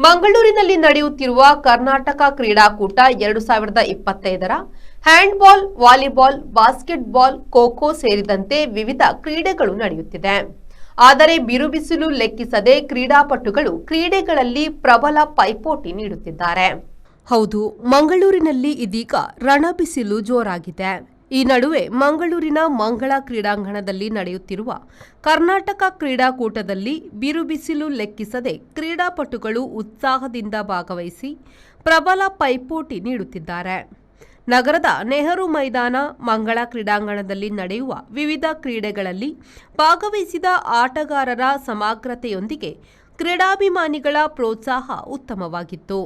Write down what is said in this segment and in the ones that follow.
ಮಂಗಳೂರಿನಲ್ಲಿ ನಡೆಯುತ್ತಿರುವ ಕರ್ನಾಟಕ ಕ್ರೀಡಾಕೂಟ 2025ರ ಹ್ಯಾಂಡ್ಬಾಲ್, ವಾಲಿಬಾಲ್, ಬಾಸ್ಕೆಟ್ಬಾಲ್, ಖೋ-ಖೋ ಸೇರಿದಂತೆ ವಿವಿಧ ಕ್ರೀಡೆಗಳು ನಡೆಯುತ್ತಿದೆ. ಆದರೆ ಬಿರುಬಿಸಿಲು ಲೆಕ್ಕಿಸದೆ ಕ್ರೀಡಾಪಟುಗಳು ಕ್ರೀಡೆಗಳಲ್ಲಿ ಪ್ರಬಲ ಪೈಪೋಟಿ ನೀಡುತ್ತಿದ್ದಾರೆ. ಹೌದು, ಮಂಗಳೂರಿನಲ್ಲಿ ಇದೀಗ ರಣಬಿಸಿಲು ಜೋರಾಗಿದೆ. ಈ ನಡುವೆ ಮಂಗಳೂರಿನ ಮಂಗಳ ಕ್ರೀಡಾಂಗಣದಲ್ಲಿ ನಡೆಯುತ್ತಿರುವ ಕರ್ನಾಟಕ ಕ್ರೀಡಾಕೂಟದಲ್ಲಿ ಬಿರುಬಿಸಿಲು ಲೆಕ್ಕಿಸದೆ ಕ್ರೀಡಾಪಟುಗಳು ಉತ್ಸಾಹದಿಂದ ಭಾಗವಹಿಸಿ ಪ್ರಬಲ ಪೈಪೋಟಿ ನೀಡುತ್ತಿದ್ದಾರೆ. ನಗರದ ನೆಹರು ಮೈದಾನ, ಮಂಗಳ ಕ್ರೀಡಾಂಗಣದಲ್ಲಿ ನಡೆಯುವ ವಿವಿಧ ಕ್ರೀಡೆಗಳಲ್ಲಿ ಭಾಗವಹಿಸಿದ ಆಟಗಾರರ ಸಮಗ್ರತೆಯೊಂದಿಗೆ ಕ್ರೀಡಾಭಿಮಾನಿಗಳ ಪ್ರೋತ್ಸಾಹ ಉತ್ತಮವಾಗಿತ್ತು.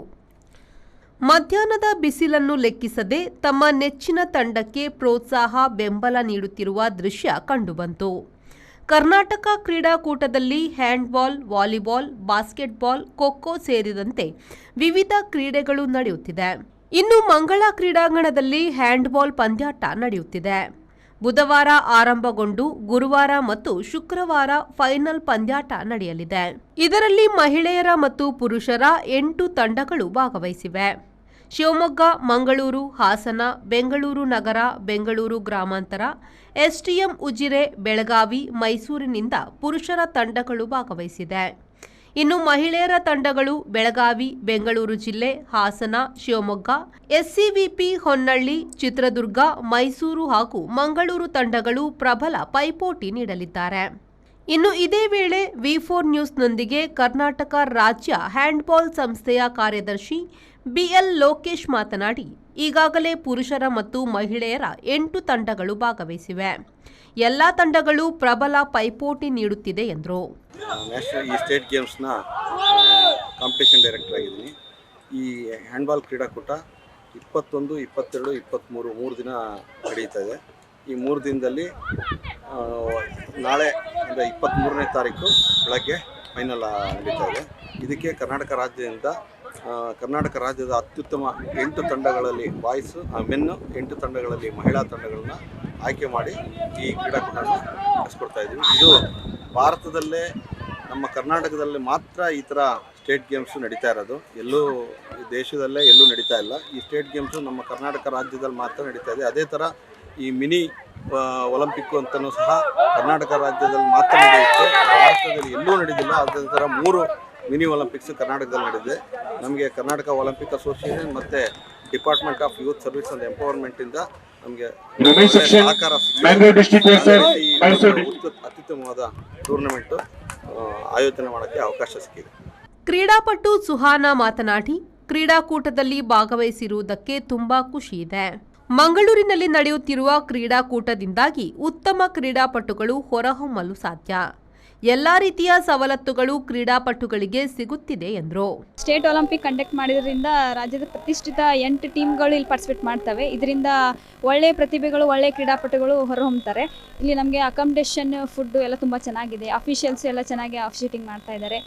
ಮಧ್ಯಾಹ್ನದ ಬಿಸಿಲನ್ನು ಲೆಕ್ಕಿಸದೆ ತಮ್ಮ ನೆಚ್ಚಿನ ತಂಡಕ್ಕೆ ಪ್ರೋತ್ಸಾಹ, ಬೆಂಬಲ ನೀಡುತ್ತಿರುವ ದೃಶ್ಯ ಕಂಡುಬಂತು. ಕರ್ನಾಟಕ ಕ್ರೀಡಾಕೂಟದಲ್ಲಿ ಹ್ಯಾಂಡ್ಬಾಲ್, ವಾಲಿಬಾಲ್, ಬಾಸ್ಕೆಟ್ಬಾಲ್, ಖೋ-ಖೋ ಸೇರಿದಂತೆ ವಿವಿಧ ಕ್ರೀಡೆಗಳು ನಡೆಯುತ್ತಿದೆ. ಇನ್ನು ಮಂಗಳ ಕ್ರೀಡಾಂಗಣದಲ್ಲಿ ಹ್ಯಾಂಡ್ಬಾಲ್ ಪಂದ್ಯಾಟ ನಡೆಯುತ್ತಿದೆ. ಬುಧವಾರ ಆರಂಭಗೊಂಡು ಗುರುವಾರ ಮತ್ತು ಶುಕ್ರವಾರ ಫೈನಲ್ ಪಂದ್ಯಾಟ ನಡೆಯಲಿದೆ. ಇದರಲ್ಲಿ ಮಹಿಳೆಯರ ಮತ್ತು ಪುರುಷರ 8 ತಂಡಗಳು ಭಾಗವಹಿಸಿವೆ. ಶಿವಮೊಗ್ಗ, ಮಂಗಳೂರು, ಹಾಸನ, ಬೆಂಗಳೂರು ನಗರ, ಬೆಂಗಳೂರು ಗ್ರಾಮಾಂತರ, ಎಸ್ಟಿಎಂ ಉಜಿರೆ, ಬೆಳಗಾವಿ, ಮೈಸೂರಿನಿಂದ ಪುರುಷರ ತಂಡಗಳು ಭಾಗವಹಿಸಿದೆ. ಇನ್ನು ಮಹಿಳೆಯರ ತಂಡಗಳು ಬೆಳಗಾವಿ, ಬೆಂಗಳೂರು ಜಿಲ್ಲೆ, ಹಾಸನ, ಶಿವಮೊಗ್ಗ, ಎಸ್ಸಿವಿಪಿ, ಹೊನ್ನಳ್ಳಿ, ಚಿತ್ರದುರ್ಗ, ಮೈಸೂರು ಹಾಗೂ ಮಂಗಳೂರು ತಂಡಗಳು ಪ್ರಬಲ ಪೈಪೋಟಿ ನೀಡಲಿದ್ದಾರೆ. ಇನ್ನು ಇದೇ ವೇಳೆ ವಿ4 ನ್ಯೂಸ್ನೊಂದಿಗೆ ಕರ್ನಾಟಕ ರಾಜ್ಯ ಹ್ಯಾಂಡ್ಬಾಲ್ ಸಂಸ್ಥೆಯ ಕಾರ್ಯದರ್ಶಿ ಬಿಎಲ್ ಲೋಕೇಶ್ ಮಾತನಾಡಿ, ಈಗಾಗಲೇ ಪುರುಷರ ಮತ್ತು ಮಹಿಳೆಯರ 8 ತಂಡಗಳು ಭಾಗವಹಿಸಿವೆ. ಎಲ್ಲಾ ತಂಡಗಳು ಪ್ರಬಲ ಪೈಪೋಟಿ ನೀಡುತ್ತಿದೆ ಎಂದರು. ನ್ಯಾಷನಲ್ ಸ್ಟೇಟ್ ಗೇಮ್ಸ್ನ ಕಾಂಪಿಟೇಷನ್ ಡೈರೆಕ್ಟರ್ ಆಗಿದ್ದೀನಿ. ಈ ಹ್ಯಾಂಡ್ಬಾಲ್ ಕ್ರೀಡಾಕೂಟ 21, 22, 23 3 ದಿನ ನಡೀತಾ ಇದೆ. ಈ 3 ದಿನದಲ್ಲಿ ನಾಳೆ ಅಂದರೆ 23ನೇ ತಾರೀಕು ಬೆಳಗ್ಗೆ ಫೈನಲ್ ನಡೀತಾ ಇದೆ. ಇದಕ್ಕೆ ಕರ್ನಾಟಕ ರಾಜ್ಯದ ಅತ್ಯುತ್ತಮ 8 ತಂಡಗಳಲ್ಲಿ ಬಾಯ್ಸ್, ಮೆನ್ನು 8 ತಂಡಗಳಲ್ಲಿ ಮಹಿಳಾ ತಂಡಗಳನ್ನ ಆಯ್ಕೆ ಮಾಡಿ ಈ ಕ್ರೀಡಾಕೂಟವನ್ನು ನಡೆಸ್ಕೊಡ್ತಾ ಇದ್ದೀವಿ. ಇದು ಭಾರತದಲ್ಲೇ, ನಮ್ಮ ಕರ್ನಾಟಕದಲ್ಲಿ ಮಾತ್ರ ಈ ಥರ ಸ್ಟೇಟ್ ಗೇಮ್ಸು ನಡೀತಾ ಇರೋದು. ಎಲ್ಲೂ ದೇಶದಲ್ಲೇ ಎಲ್ಲೂ ನಡೀತಾ ಇಲ್ಲ. ಈ ಸ್ಟೇಟ್ ಗೇಮ್ಸು ನಮ್ಮ ಕರ್ನಾಟಕ ರಾಜ್ಯದಲ್ಲಿ ಮಾತ್ರ ನಡೀತಾ ಇದೆ. ಅದೇ ಥರ ಈ ಮಿನಿ ಒಲಿಂಪಿಕ್ಕು ಅಂತಲೂ ಸಹ ಕರ್ನಾಟಕ ರಾಜ್ಯದಲ್ಲಿ ಮಾತ್ರ ನಡೆಯುತ್ತೆ. ಭಾರತದಲ್ಲಿ ಎಲ್ಲೂ ನಡೆದಿಲ್ಲ. ಅದೇ ಥರ 3 ಮಿನಿ ಒಲಿಂಪಿಕ್ಸ್ ಕರ್ನಾಟಕದಲ್ಲಿ ನಡೆದಿದೆ. ನಮಗೆ ಕರ್ನಾಟಕ ಒಲಿಂಪಿಕ್ ಅಸೋಸಿಯೇಷನ್ ಮತ್ತು department of youth service and ಎಂಪವರ್ಮೆಂಟಿಂದ ನಮಗೆ ಸಹಕಾರ ಅತ್ಯುತ್ತಮವಾದ ಟೂರ್ನಮೆಂಟು ಆಯೋಜನೆ ಮಾಡೋಕ್ಕೆ ಅವಕಾಶ ಸಿಕ್ಕಿದೆ. ಕ್ರೀಡಾಪಟು ಸುಹಾನಾ ಮಾತನಾಡಿ, ಕ್ರೀಡಾಕೂಟದಲ್ಲಿ ಭಾಗವಹಿಸಿರುವುದಕ್ಕೆ ತುಂಬಾ ಖುಷಿ ಇದೆ. ಮಂಗಳೂರಿನಲ್ಲಿ ನಡೆಯುತ್ತಿರುವ ಕ್ರೀಡಾಕೂಟದಿಂದಾಗಿ ಉತ್ತಮ ಕ್ರೀಡಾಪಟುಗಳು ಹೊರಹೊಮ್ಮಲು ಸಾಧ್ಯ. ಎಲ್ಲಾ ರೀತಿಯ ಸವಲತ್ತುಗಳು ಕ್ರೀಡಾಪಟುಗಳಿಗೆ ಸಿಗುತ್ತಿದೆ ಎಂದರು. ಸ್ಟೇಟ್ ಒಲಿಂಪಿಕ್ ಕಂಡಕ್ಟ್ ಮಾಡಿದ್ರಿಂದ ರಾಜ್ಯದ ಪ್ರತಿಷ್ಠಿತ 8 ಟೀಮ್ಗಳು ಇಲ್ಲಿ ಪಾರ್ಟಿಸಿಪೇಟ್ ಮಾಡ್ತವೆ. ಇದರಿಂದ ಒಳ್ಳೆಯ ಪ್ರತಿಭೆಗಳು, ಒಳ್ಳೆಯ ಕ್ರೀಡಾಪಟುಗಳು ಹೊರಹೊಮ್ಮುತ್ತಾರೆ. ಇಲ್ಲಿ ನಮಗೆ ಅಕಾಮಿಡೇಷನ್, ಫುಡ್ ಎಲ್ಲ ತುಂಬ ಚೆನ್ನಾಗಿದೆ. ಅಫಿಷಿಯಲ್ಸ್ ಎಲ್ಲ ಚೆನ್ನಾಗಿ ಆಫಿಷಿಯೇಟಿಂಗ್ ಮಾಡ್ತಾ ಇದ್ದಾರೆ.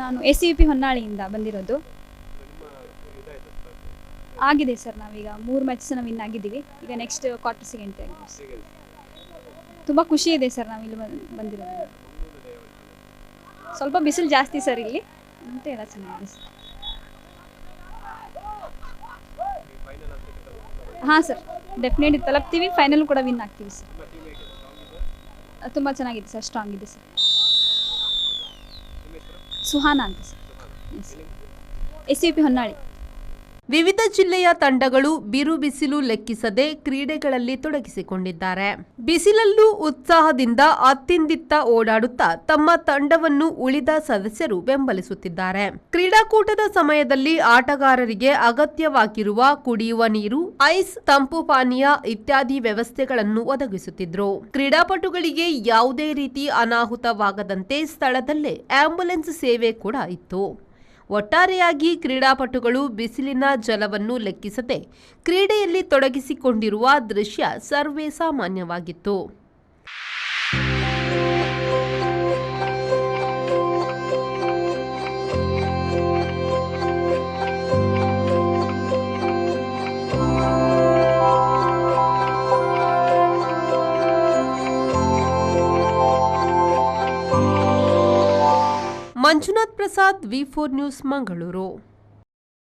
ನಾನು ಎಸ್ಸಿವಿಪಿ ಹೊನ್ನಾಳಿಯಿಂದ ಬಂದಿರೋದು. ಆಗಿದೆ ಸರ್, ನಾವೀಗ 3 ಮ್ಯಾಚಸ್ನ ವಿನ್ ಆಗಿದ್ದೀವಿ. ಈಗ ನೆಕ್ಸ್ಟ್ ಕ್ವಾರ್ಟರ್ಸಿಗೆ ಎಂಟ್ರಿ ಆಗಿದ್ದೀವಿ. ತುಂಬ ಖುಷಿ ಇದೆ ಸರ್ ನಾವಿಲ್ಲಿ ಬಂದಿರೋದು. ಸ್ವಲ್ಪ ಬಿಸಿಲು ಜಾಸ್ತಿ ಸರ್ ಇಲ್ಲಿ, ಅಂತ ಎಲ್ಲ ಚೆನ್ನಾಗಿದೆ ಸರ್. ಹಾಂ ಸರ್, ಡೆಫಿನೆಟ್ಲಿ ತಲುಪ್ತೀವಿ. ಫೈನಲ್ ಕೂಡ ವಿನ್ ಆಗ್ತೀವಿ ಸರ್. ತುಂಬ ಚೆನ್ನಾಗಿದೆ ಸರ್, ಸ್ಟ್ರಾಂಗ್ ಇದೆ ಸರ್. ಸುಹಾನಾ ಅಂತ ಸರ್, ಎಸ್ಸಿವಿಪಿ ಹೊನ್ನಾಳಿ. ವಿವಿಧ ಜಿಲ್ಲೆಯ ತಂಡಗಳು ಬಿರು ಬಿಸಿಲು ಲೆಕ್ಕಿಸದೆ ಕ್ರೀಡೆಗಳಲ್ಲಿ ತೊಡಗಿಸಿಕೊಂಡಿದ್ದಾರೆ. ಬಿಸಿಲಲ್ಲೂ ಉತ್ಸಾಹದಿಂದ ಅತ್ತಿಂದಿತ್ತ ಓಡಾಡುತ್ತಾ ತಮ್ಮ ತಂಡವನ್ನು ಉಳಿದ ಸದಸ್ಯರು ಬೆಂಬಲಿಸುತ್ತಿದ್ದಾರೆ. ಕ್ರೀಡಾಕೂಟದ ಸಮಯದಲ್ಲಿ ಆಟಗಾರರಿಗೆ ಅಗತ್ಯವಾಗಿರುವ ಕುಡಿಯುವ ನೀರು, ಐಸ್, ತಂಪು ಪಾನೀಯ ಇತ್ಯಾದಿ ವ್ಯವಸ್ಥೆಗಳನ್ನು ಒದಗಿಸುತ್ತಿದ್ರು. ಕ್ರೀಡಾಪಟುಗಳಿಗೆ ಯಾವುದೇ ರೀತಿ ಅನಾಹುತವಾಗದಂತೆ ಸ್ಥಳದಲ್ಲೇ ಆಂಬ್ಯುಲೆನ್ಸ್ ಸೇವೆ ಕೂಡ ಇತ್ತು. ಒಟ್ಟಾರೆಯಾಗಿ ಕ್ರೀಡಾಪಟುಗಳು ಬಿಸಿಲಿನ ಜಲವನ್ನು ಲೆಕ್ಕಿಸದೆ ಕ್ರೀಡೆಯಲ್ಲಿ ತೊಡಗಿಸಿಕೊಂಡಿರುವ ದೃಶ್ಯ ಸರ್ವೇ ಸಾಮಾನ್ಯವಾಗಿತ್ತು. ಮಂಜುನಾಥ್ ಪ್ರಸಾದ್, ವಿ4 ನ್ಯೂಸ್, ಮಂಗಳೂರು.